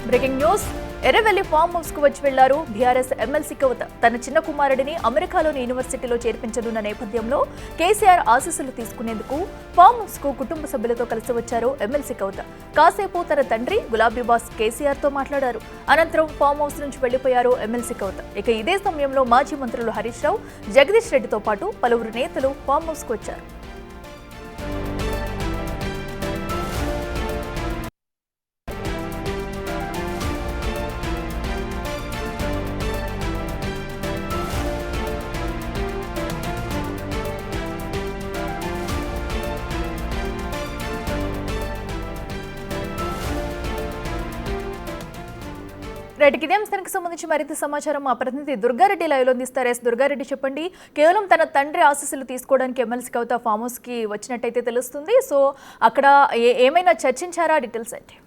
Breaking news. Erravelli farm house కు వచ్చి వెళ్లారు బీఆర్ఎస్ ఎమ్మెల్సీ కవిత. తన చిన్న కుమారుడిని అమెరికాలోని యూనివర్సిటీలో చేర్పించనున్న నేపథ్యంలో కేసీఆర్ ఆశీస్సులు తీసుకునేందుకు ఫామ్ హౌస్ కు కుటుంబ సభ్యులతో కలిసి వచ్చారు ఎమ్మెల్సీ కవిత. కాసేపు తన తండ్రి గులాబీ బాస్ కేసీఆర్ తో మాట్లాడారు. అనంతరం ఫామ్ హౌస్ నుంచి వెళ్లిపోయారు ఎమ్మెల్సీ కవిత. ఇక ఇదే సమయంలో మాజీ మంత్రులు హరీష్ రావు, జగదీష్ రెడ్డితో పాటు పలువురు నేతలు ఫామ్ హౌస్ కు వచ్చారు. రైట్, ఇదే అంశానికి సంబంధించి మరింత సమాచారం మా ప్రతినిధి దుర్గారెడ్డి లైవ్ లో అందిస్తారు. దుర్గారెడ్డి, చెప్పండి. కేవలం తన తండ్రి ఆశీస్సులు తీసుకోవడానికి ఎమ్మెల్సీ కవిత ఫామ్ హౌస్ కి వచ్చినట్టయితే తెలుస్తుంది. సో అక్కడ ఏమైనా చర్చించారా? డీటెయిల్స్ ఏంటి?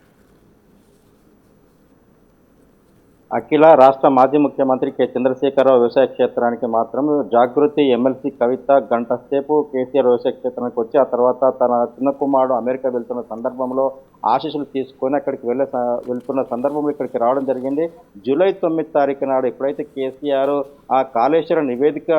అఖిల రాష్ట్ర మాజీ ముఖ్యమంత్రి కె చంద్రశేఖరరావు వ్యవసాయ క్షేత్రానికి మాత్రం జాగృతి ఎమ్మెల్సీ కవిత గంట సేపు కేసీఆర్ వ్యవసాయ క్షేత్రానికి వచ్చి ఆ తర్వాత తన చిన్న కుమారుడు అమెరికా వెళ్తున్న సందర్భంలో ఆశీస్సులు తీసుకొని అక్కడికి వెళ్తున్న సందర్భంలో ఇక్కడికి రావడం జరిగింది. జూలై 9 తారీఖు నాడు ఎప్పుడైతే కేసీఆర్ ఆ కాళేశ్వర నివేదిక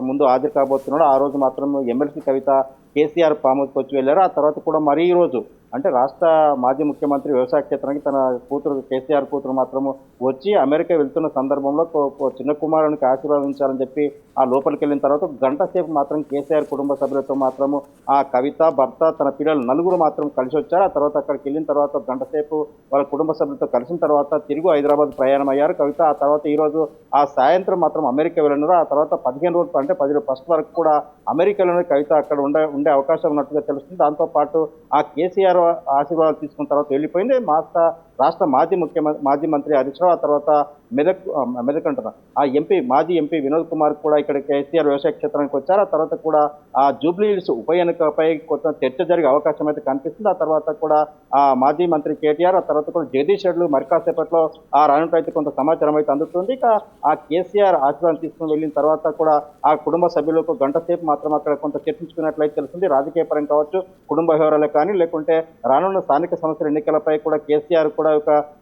ముందు హాజరు కాబోతున్నాడో ఆ రోజు మాత్రం ఎమ్మెల్సీ కవిత కేసీఆర్ ఫామ్ హౌస్కి వచ్చి వెళ్ళారు. ఆ తర్వాత కూడా మరీ ఈ రోజు అంటే రాష్ట్ర మాజీ ముఖ్యమంత్రి వ్యవసాయ క్షేత్రానికి తన కూతురు కేసీఆర్ కూతురు మాత్రం వచ్చి అమెరికా వెళ్తున్న సందర్భంలో చిన్న కుమారునికి ఆశీర్వదించాలని చెప్పి ఆ లోపలికి వెళ్ళిన తర్వాత గంట సేపు మాత్రం కేసీఆర్ కుటుంబ సభ్యులతో మాత్రము ఆ కవిత, భర్త, తన పిల్లలు నలుగురు మాత్రం కలిసి వచ్చారు. ఆ తర్వాత అక్కడికి వెళ్ళిన తర్వాత గంట సేపు వాళ్ళ కుటుంబ సభ్యులతో కలిసిన తర్వాత తిరిగి హైదరాబాద్ ప్రయాణం అయ్యారు కవిత. ఆ తర్వాత ఈరోజు ఆ సాయంత్రం మాత్రం అమెరికా వెళ్ళినారు. ఆ తర్వాత 15 రోజులు అంటే 10 ఫస్ట్ వరకు కూడా అమెరికాలోనే కవిత అక్కడ ఉండే అవకాశం ఉన్నట్టుగా తెలుస్తుంది. దాంతోపాటు ఆ కేసీఆర్ ఆశీర్వాదాలు తీసుకున్న తర్వాత వెళ్ళిపోయింది. రాష్ట్ర మాజీ మంత్రి హరీష్ రావు, ఆ తర్వాత మెదక్ అంటున్నా ఆ మాజీ ఎంపీ వినోద్ కుమార్ కూడా ఇక్కడ కేసీఆర్ వ్యవసాయ క్షేత్రానికి వచ్చారు. ఆ తర్వాత కూడా ఆ జూబ్లీ హిల్స్ ఉప ఎన్నికపై కొత్త చర్చ జరిగే అవకాశం అయితే కనిపిస్తుంది. ఆ తర్వాత కూడా ఆ మాజీ మంత్రి కేటీఆర్, ఆ తర్వాత కూడా జగదీష్ రెడ్డి మరి కాసేపట్లో ఆ రానుంటే అయితే కొంత సమాచారం అయితే అందుతుంది. ఇక ఆ కేసీఆర్ ఆశీర్వాదం తీసుకుని వెళ్ళిన తర్వాత కూడా ఆ కుటుంబ సభ్యులకు గంట సేపు మాత్రం అక్కడ కొంత చర్చించుకున్నట్లయితే తెలుస్తుంది. రాజకీయ పరం కావచ్చు, కుటుంబ వ్యవహారాలే కానీ, లేకుంటే రానున్న స్థానిక సంస్థల ఎన్నికలపై కూడా కేసీఆర్ కూడా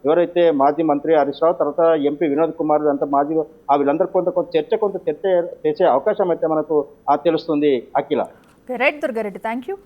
ఎవరైతే మాజీ మంత్రి హరీష్ రావు, తర్వాత ఎంపీ వినోద్ కుమార్ అంతా మాజీ వీళ్ళందరూ కొంత చర్చ చేసే అవకాశం అయితే మనకు తెలుస్తుంది. అఖిల. Right Durga Reddy, thank you.